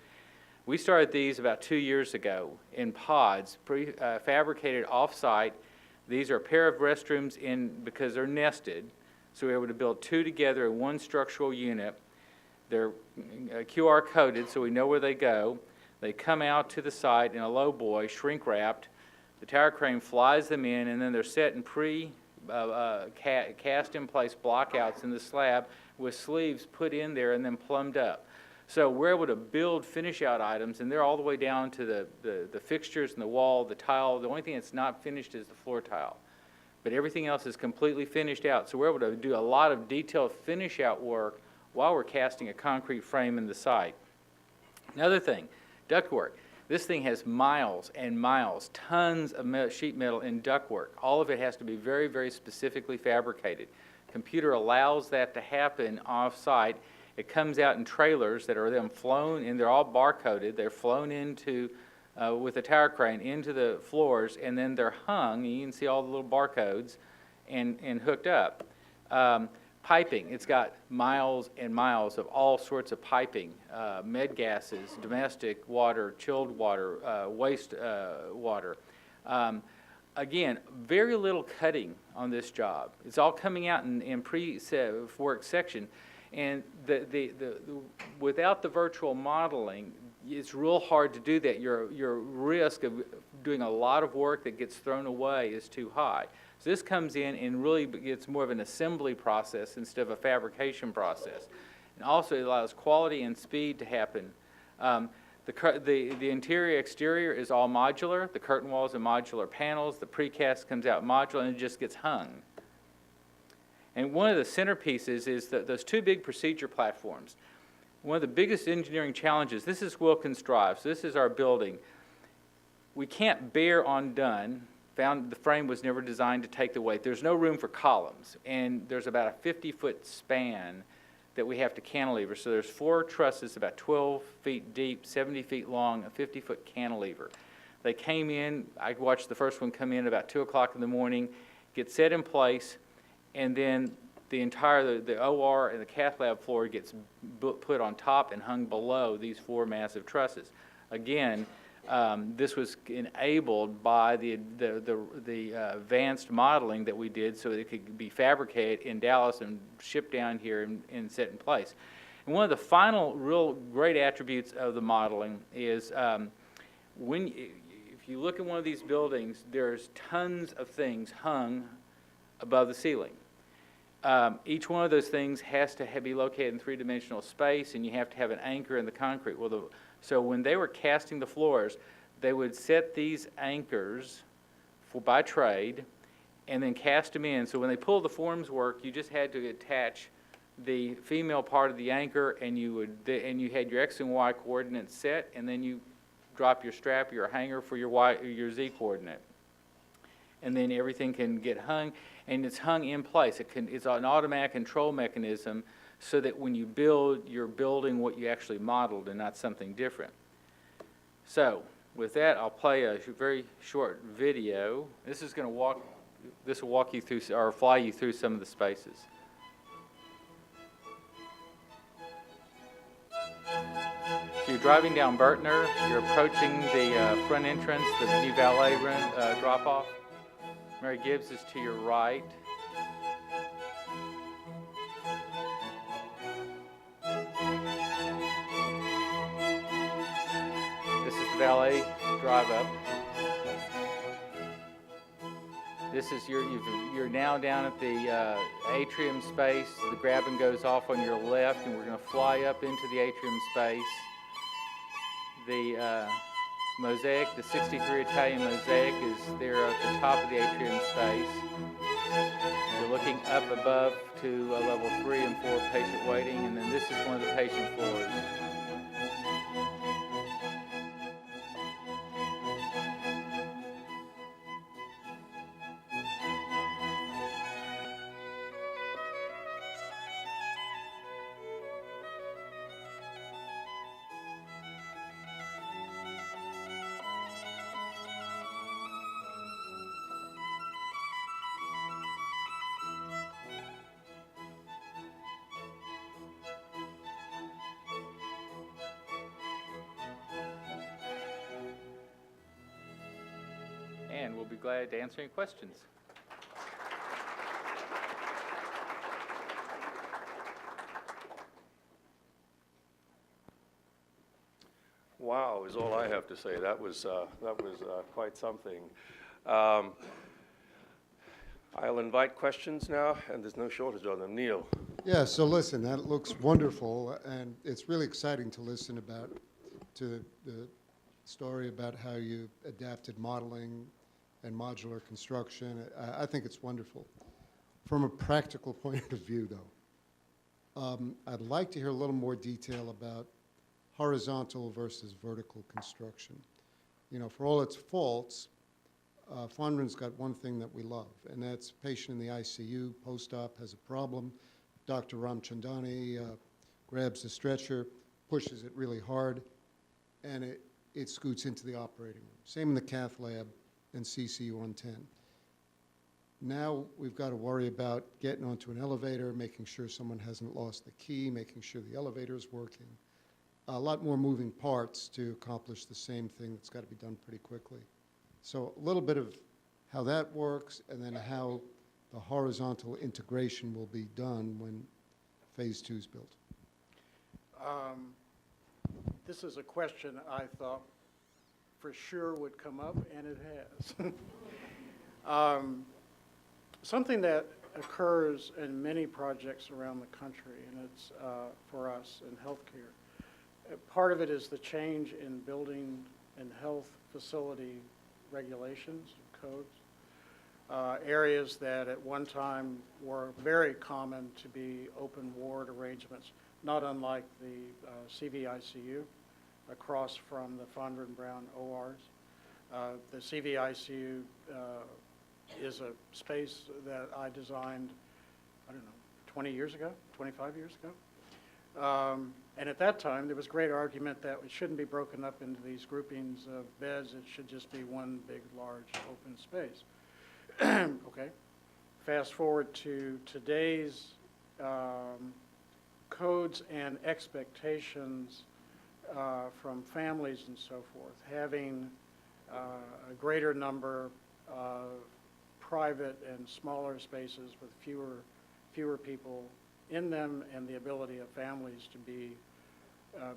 We started these about 2 years ago in pods, fabricated off-site. These are a pair of restrooms because they're nested, so we're able to build 2 together in 1 structural unit. They're QR coded, so we know where they go. They come out to the site in a lowboy, shrink wrapped. The tower crane flies them in, and then they're set in cast-in-place blockouts in the slab with sleeves put in there and then plumbed up. So we're able to build finish-out items, and they're all the way down to the fixtures and the wall, the tile. The only thing that's not finished is the floor tile. But everything else is completely finished out. So we're able to do a lot of detailed finish-out work while we're casting a concrete frame in the site. Another thing, ductwork. This thing has miles and miles, tons of sheet metal in ductwork. All of it has to be very, very specifically fabricated. Computer allows that to happen off-site. It comes out in trailers that are then flown, and they're all barcoded. They're flown into, with a tower crane, into the floors, and then they're hung, and you can see all the little barcodes, and hooked up. Piping, it's got miles and miles of all sorts of piping, med gases, domestic water, chilled water, waste water. Again, very little cutting on this job. It's all coming out in pre-work section. And without the virtual modeling, it's real hard to do that. Your risk of doing a lot of work that gets thrown away is too high. So this comes in and really gets more of an assembly process instead of a fabrication process. And also it allows quality and speed to happen. The interior exterior is all modular. The curtain walls are modular panels. The precast comes out modular and it just gets hung. And one of the centerpieces is those two big procedure platforms. One of the biggest engineering challenges, this is Wilkins Drive, so this is our building. We can't bear on done. The frame was never designed to take the weight. There's no room for columns, and there's about a 50-foot span that we have to cantilever. So there's 4 trusses about 12 feet deep, 70 feet long, a 50-foot cantilever. They came in, I watched the first one come in about 2 o'clock in the morning, get set in place, and then the entire, the OR and the Cath lab floor gets put on top and hung below these 4 massive trusses. Again, this was enabled by the advanced modeling that we did so it could be fabricated in Dallas and shipped down here and set in place. And one of the final real great attributes of the modeling is if you look at one of these buildings, there's tons of things hung above the ceiling. Each one of those things has to be located in 3-dimensional space, and you have to have an anchor in the concrete. Well, so when they were casting the floors, they would set these anchors by trade and then cast them in. So when they pulled the forms work, you just had to attach the female part of the anchor, and you had your X and Y coordinates set, and then you drop your strap, your hanger for your Z coordinate. And then everything can get hung, and it's hung in place. It's an automatic control mechanism so that when you build, you're building what you actually modeled and not something different. So with that, I'll play a very short video. This will walk you through, or fly you through some of the spaces. So you're driving down Burtner, you're approaching the front entrance, the new valet drop-off. Mary Gibbs is to your right. This is the valet drive-up. This is you're now down at the atrium space. The grabbing goes off on your left, and we're going to fly up into the atrium space. The Mosaic, the 63 Italian Mosaic, is there at the top of the atrium space. You're looking up above to level 3 and 4 patient waiting, and then this is one of the patient floors. And we'll be glad to answer any questions. Wow, is all I have to say. That was quite something. I'll invite questions now, and there's no shortage of them. Neil. Yeah, so listen, that looks wonderful, and it's really exciting to listen to the story about how you adapted modeling and modular construction. I think it's wonderful. From a practical point of view, though, I'd like to hear a little more detail about horizontal versus vertical construction. You know, for all its faults, Fondren's got one thing that we love, and that's patient in the ICU, post-op has a problem. Dr. Ramchandani grabs the stretcher, pushes it really hard, and it scoots into the operating room. Same in the Cath lab and CCU 110. Now we've got to worry about getting onto an elevator, making sure someone hasn't lost the key, making sure the elevator is working. A lot more moving parts to accomplish the same thing that's got to be done pretty quickly. So a little bit of how that works, and then how the horizontal integration will be done when phase 2 is built. This is a question I thought for sure would come up, and it has. Something that occurs in many projects around the country, and it's for us in healthcare. Part of it is the change in building and health facility regulations, codes. Areas that at one time were very common to be open ward arrangements, not unlike the CVICU across from the Fondren Brown ORs. The CVICU is a space that I designed, I don't know, 20 years ago, 25 years ago. And at that time, there was great argument that it shouldn't be broken up into these groupings of beds. It should just be one big, large, open space. Okay. Fast forward to today's codes and expectations from families and so forth, having a greater number of private and smaller spaces with fewer people in them, and the ability of families to be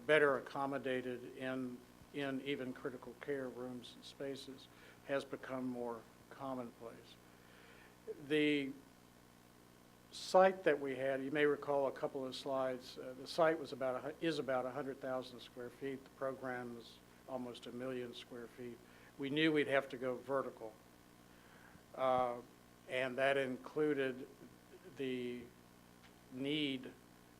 better accommodated in even critical care rooms and spaces has become more commonplace. The site that we had, you may recall a couple of slides, the site was is about 100,000 square feet. The program is almost 1 million square feet. We knew we'd have to go vertical, and that included the need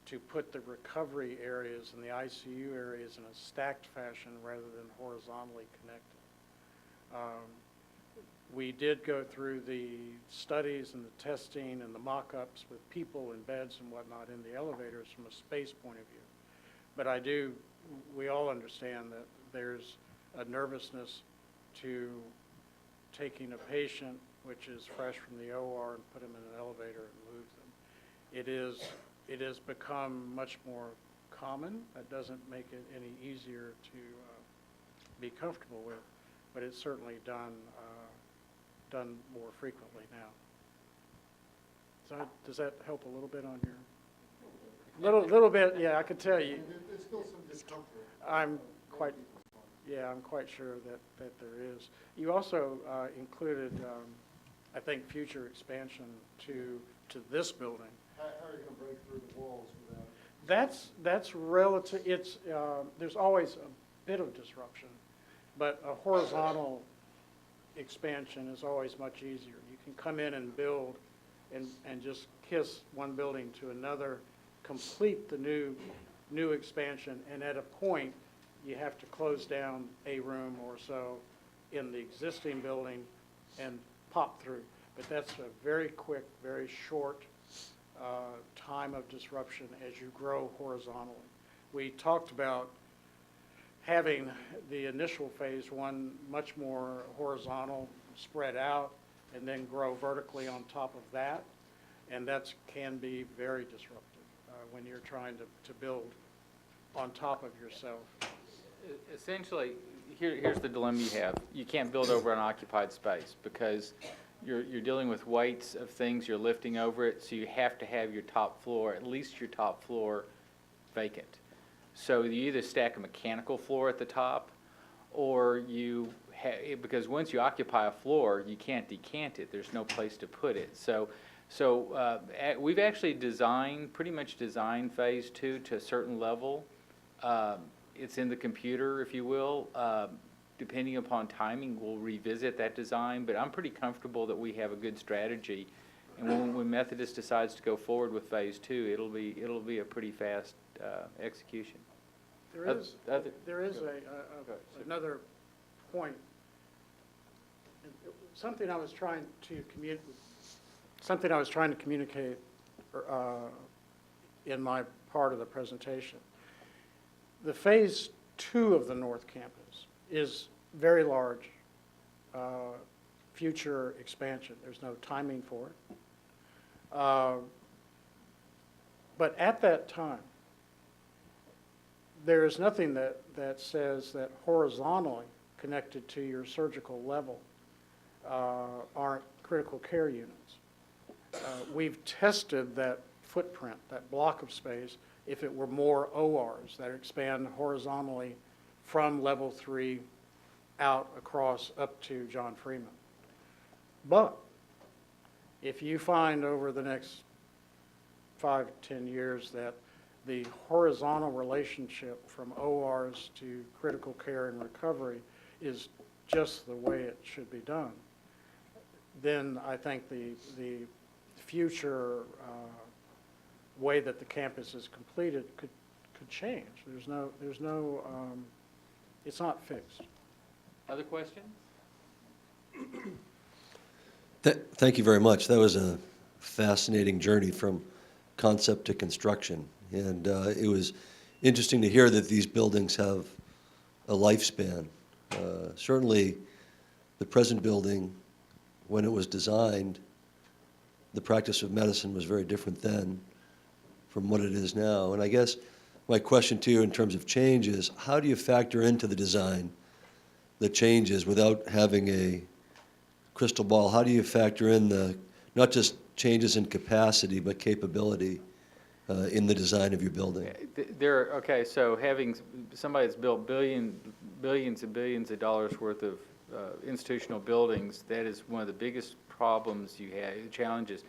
to put the recovery areas and the ICU areas in a stacked fashion rather than horizontally connected. We did go through the studies and the testing and the mock-ups with people and beds and whatnot in the elevators from a space point of view. But we all understand that there's a nervousness to taking a patient, which is fresh from the OR, and put them in an elevator and move them. It has become much more common. That doesn't make it any easier to be comfortable with, but it's certainly done more frequently now. So does that help a little bit on your? Little bit, yeah. I could tell you. There's still some discomfort. I'm quite sure that there is. You also included, I think, future expansion to this building. How are you going to break through the walls without? That's relative. There's always a bit of disruption, but a horizontal expansion is always much easier. You can come in and build and just kiss one building to another, complete the new expansion, and at a point you have to close down a room or so in the existing building and pop through. But that's a very quick, very short time of disruption as you grow horizontally. We talked about having the initial phase 1 much more horizontal, spread out, and then grow vertically on top of that, and that can be very disruptive when you're trying to build on top of yourself. Essentially, here's the dilemma you have. You can't build over an occupied space because you're dealing with weights of things you're lifting over it, so you have to have your top floor, at least your top floor, vacant. So you either stack a mechanical floor at the top, or you because once you occupy a floor, you can't decant it. There's no place to put it. So we've actually pretty much designed phase 2 to a certain level. It's in the computer, if you will. Depending upon timing, we'll revisit that design, but I'm pretty comfortable that we have a good strategy. And when Methodist decides to go forward with phase 2, it'll be a pretty fast execution. There is another point. Something I was trying to communicate in my part of the presentation. The phase 2 of the North Campus is very large, future expansion. There's no timing for it. But at that time, there is nothing that says that horizontally connected to your surgical level aren't critical care units. We've tested that footprint, that block of space, if it were more ORs that expand horizontally from level 3 out across up to John Freeman. But if you find over the next 5 to 10 years that the horizontal relationship from ORs to critical care and recovery is just the way it should be done, then I think the future way that the campus is completed could change. There's no it's not fixed. Other questions? Thank you very much. That was a fascinating journey from concept to construction. And it was interesting to hear that these buildings have a lifespan. Certainly, the present building, when it was designed, the practice of medicine was very different then from what it is now. And I guess my question to you in terms of change is, how do you factor into the design the changes without having a crystal ball? How do you factor in the, not just changes in capacity, but capability in the design of your building? Okay, so having somebody that's built billions and billions of dollars worth of institutional buildings, that is one of the biggest problems you have, challenges.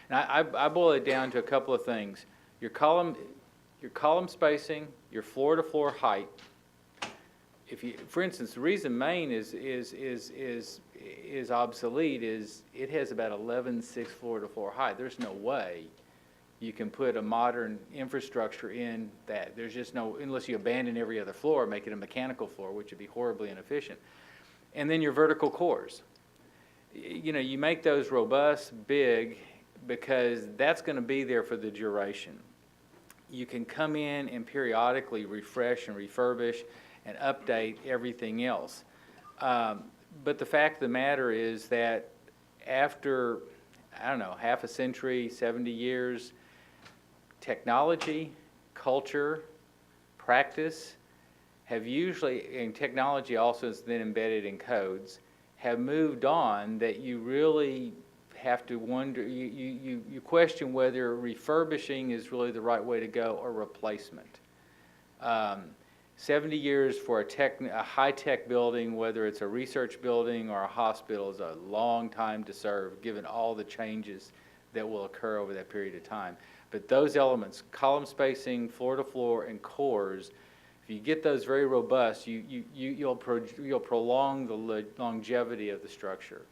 And I boil it down to a couple of things. Your column spacing, your floor-to-floor height. If you, for instance, the reason Maine is obsolete is it has about 11.6 floor-to-floor height. There's no way you can put a modern infrastructure in that. There's just no, unless you abandon every other floor, make it a mechanical floor, which would be horribly inefficient. And then your vertical cores. You know, you make those robust, big, because that's going to be there for the duration. You can come in and periodically refresh and refurbish and update everything else. But the fact of the matter is that after, I don't know, half a century, 70 years, technology, culture, practice have usually, and technology also is then embedded in codes, have moved on that you really have to wonder, you question whether refurbishing is really the right way to go or replacement. 70 years for a high-tech building, whether it's a research building or a hospital, is a long time to serve, given all the changes that will occur over that period of time. But those elements, column spacing, floor-to-floor, and cores, if you get those very robust, you'll prolong the longevity of the structure.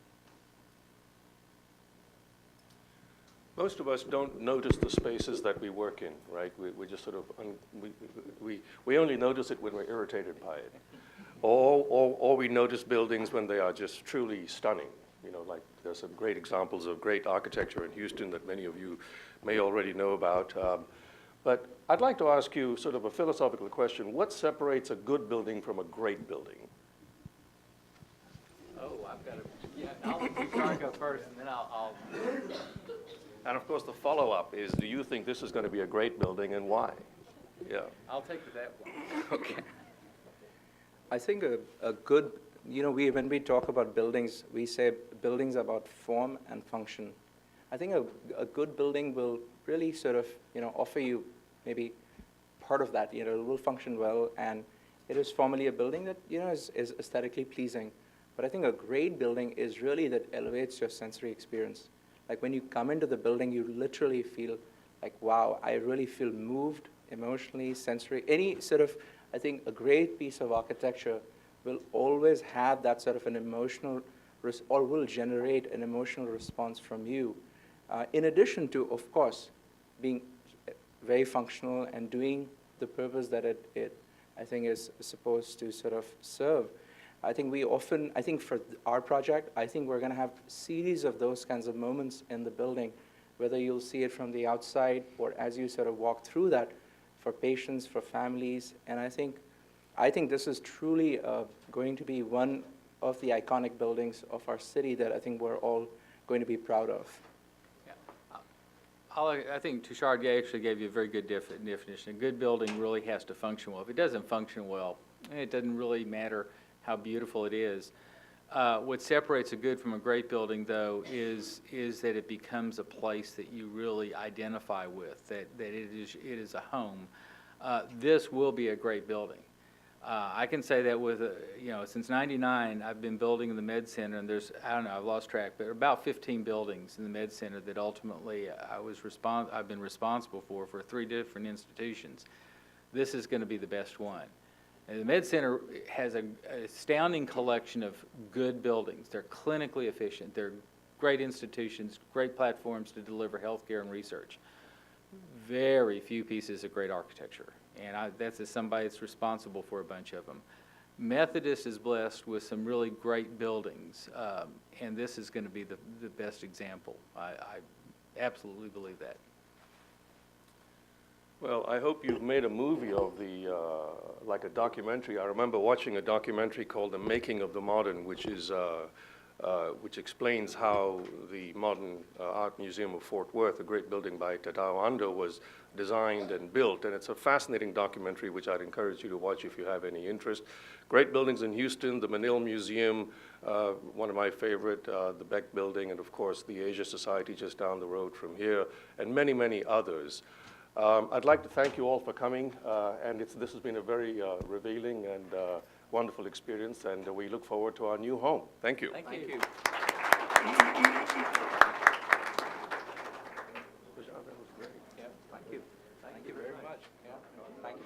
Most of us don't notice the spaces that we work in, right? We just sort of, we only notice it when we're irritated by it. Or we notice buildings when they are just truly stunning. You know, like there's some great examples of great architecture in Houston that many of you may already know about. But I'd like to ask you sort of a philosophical question. What separates a good building from a great building? Oh, I've got to, yeah, I'll let Tushar go first, and then I'll. And of course, the follow-up is, do you think this is going to be a great building, and why? Yeah. I'll take that one. Okay. I think a good, you know, when we talk about buildings, we say buildings about form and function. I think a good building will really sort of, you know, offer you maybe part of that. You know, it will function well, and it is formally a building that, you know, is aesthetically pleasing. But I think a great building is really that elevates your sensory experience. Like when you come into the building, you literally feel like, wow, I really feel moved emotionally, sensory. Any sort of, I think a great piece of architecture will always have that sort of an emotional, or will generate an emotional response from you. In addition to, of course, being very functional and doing the purpose that it I think is supposed to sort of serve. I think for our project, I think we're going to have a series of those kinds of moments in the building, whether you'll see it from the outside or as you sort of walk through that, for patients, for families. And I think this is truly going to be one of the iconic buildings of our city that I think we're all going to be proud of. I think Tushar actually gave you a very good definition. A good building really has to function well. If it doesn't function well, it doesn't really matter how beautiful it is. What separates a good from a great building, though, is that it becomes a place that you really identify with, that it is a home. This will be a great building. I can say that with, since '99, I've been building in the Med Center, and there's, I don't know, I've lost track, but about 15 buildings in the Med Center that ultimately I've been responsible for 3 different institutions. This is going to be the best one. And the Med Center has an astounding collection of good buildings. They're clinically efficient. They're great institutions, great platforms to deliver healthcare and research. Very few pieces of great architecture. And that's as somebody that's responsible for a bunch of them. Methodist is blessed with some really great buildings, and this is going to be the best example. I absolutely believe that. Well, I hope you've made a movie of like a documentary. I remember watching a documentary called The Making of the Modern, which explains how the Modern Art Museum of Fort Worth, a great building by Tadao Ando, was designed and built. And it's a fascinating documentary, which I'd encourage you to watch if you have any interest. Great buildings in Houston, the Menil Museum, one of my favorite, the Beck Building, and of course the Asia Society just down the road from here, and many, many others. I'd like to thank you all for coming, and this has been a very revealing and wonderful experience, and we look forward to our new home. Thank you. Thank you. That was great. Yeah, thank you. Thank you very much. Yeah, thank you.